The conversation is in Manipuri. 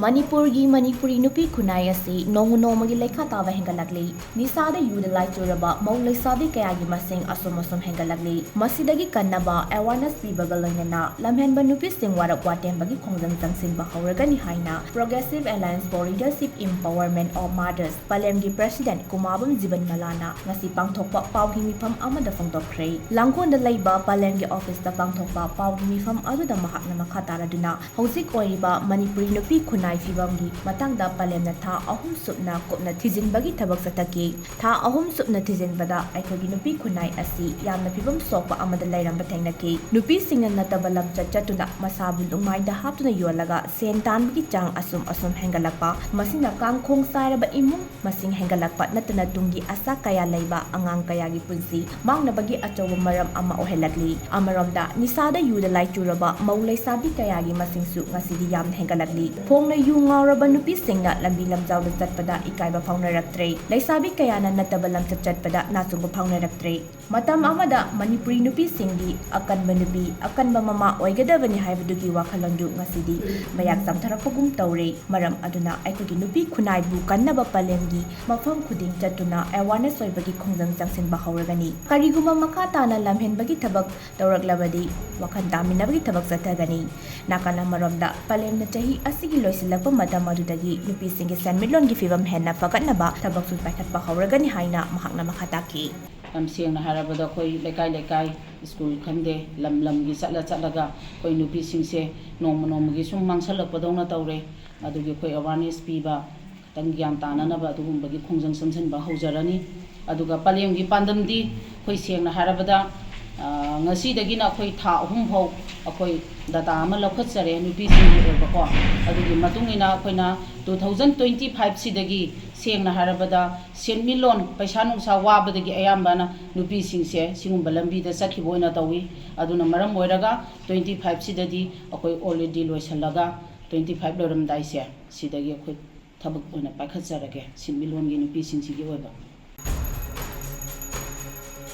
Manipurgi Manipuri Nupi Kunai asi Nomu Nomagi Leka Tava Hengalagli, Nisada Yuda Laituraba, Maulai Sabi Kayagi Masing Asum Hengalagli, Masidagi Kanaba, Awareness Bibagalina, Lamhenba Nupi Shing Warak Watemba Kongzang Sing Houragani Haina, Progressive Alliance for Leadership Empowerment of Mothers, Palem President Kumabam Ziban Malana, Nasi Pangtokpa Pauhimi Pam Amada Fongtokre, Langkon the Labor Palem Office the Pangtokpa Pauhimi Pam Aduda Mahatna Makatara Duna, Hosik Yolliba Manipuri Nupi Kunai Fibamgi, Matangda Palem Tha Ahum Supna Kopna Tizin Bagi Tabak Sataki, Tha Ahum Supna Tizin Bada, Ikogi Nupi Kunai Asi, Yamna Pibam Sopa Amada Layram Batanaki, Nupi Shing and Natabalam Chatuna, Mashabu Lukmaida Haptuna Yolliba, Sentan Bigi Chang Asum Hengalapa, Masina Kang Kong Saraba Imu, Masing Hengalapa, Natana Tungi Asa Kaya Laiba, Angang Kayagi Punsi, Mang Nabagi Achawa Maram Ama Ohelagli, Amaramda, Nisada Yuda Laituraba, Maulai Sabi Kayagi Masing Su, Masidi Yam Hengalagli, Pongna Yungaraba Nupi Shing na Lambi Lamdam Asigi Ikaiba Houragani, Laisabi Kayana Natabalam Chatpada, Nasungo Houragani, Matam Amada, Manipuri Nupi Shing, Akan Banubi, Akan Bamama, Oigadavani Haibudugi Wakalandu, Masidi, Mayak Samtarapagum Taure, Maram Aduna, Ikogi Nupi Kunai Bukan Naba Palemgi, Mafam Kuding Chatuna, Awareness Soybagi Kongzang Sing Houragani, Kariguma Makatana Lamhen Bagi Tabak, Tauraglabadi, Wakandami Nabagi Tabak Satagani, Nakana Maramda, Palem Nachahi Asigi Loisilapa Madam Madudagi, Nupi Shing San Milon Gifibam Henna Fagatnaba, Tabak Sulpakat Houragani Haina, Mahakna Makataki. Sing Harabada Koi Lekai School Kande, Lam Gisala Salaga, Koi Nupi Shing se, Nomonomagisum Mansala Padona Taure, Adugi Koi Awareness Piba, Tangian Tananaba, Bagi Kongzang Samson Houragani, Aduga Palem Gipandam di, Koi Sing Harabada, Nasi the Gina Koi Ta Humho, a Koi Data Amalakasare, Nupi Shing Warak, Adugi Matungina Koina, 2025 Sidagi, Sing Harabada, Saint Milon, Pashanu Sawabadagi Ayambana, Nupi Shing se, Singumbalambi, the Saki Boina Tawi, Aduna Maram Weraga, 25 Sidadi, a Koi already Loisalaga, 25 Loram Dice, Sidagi Tabak on a Pakazarage, Saint Milon Nupi Shing Weba.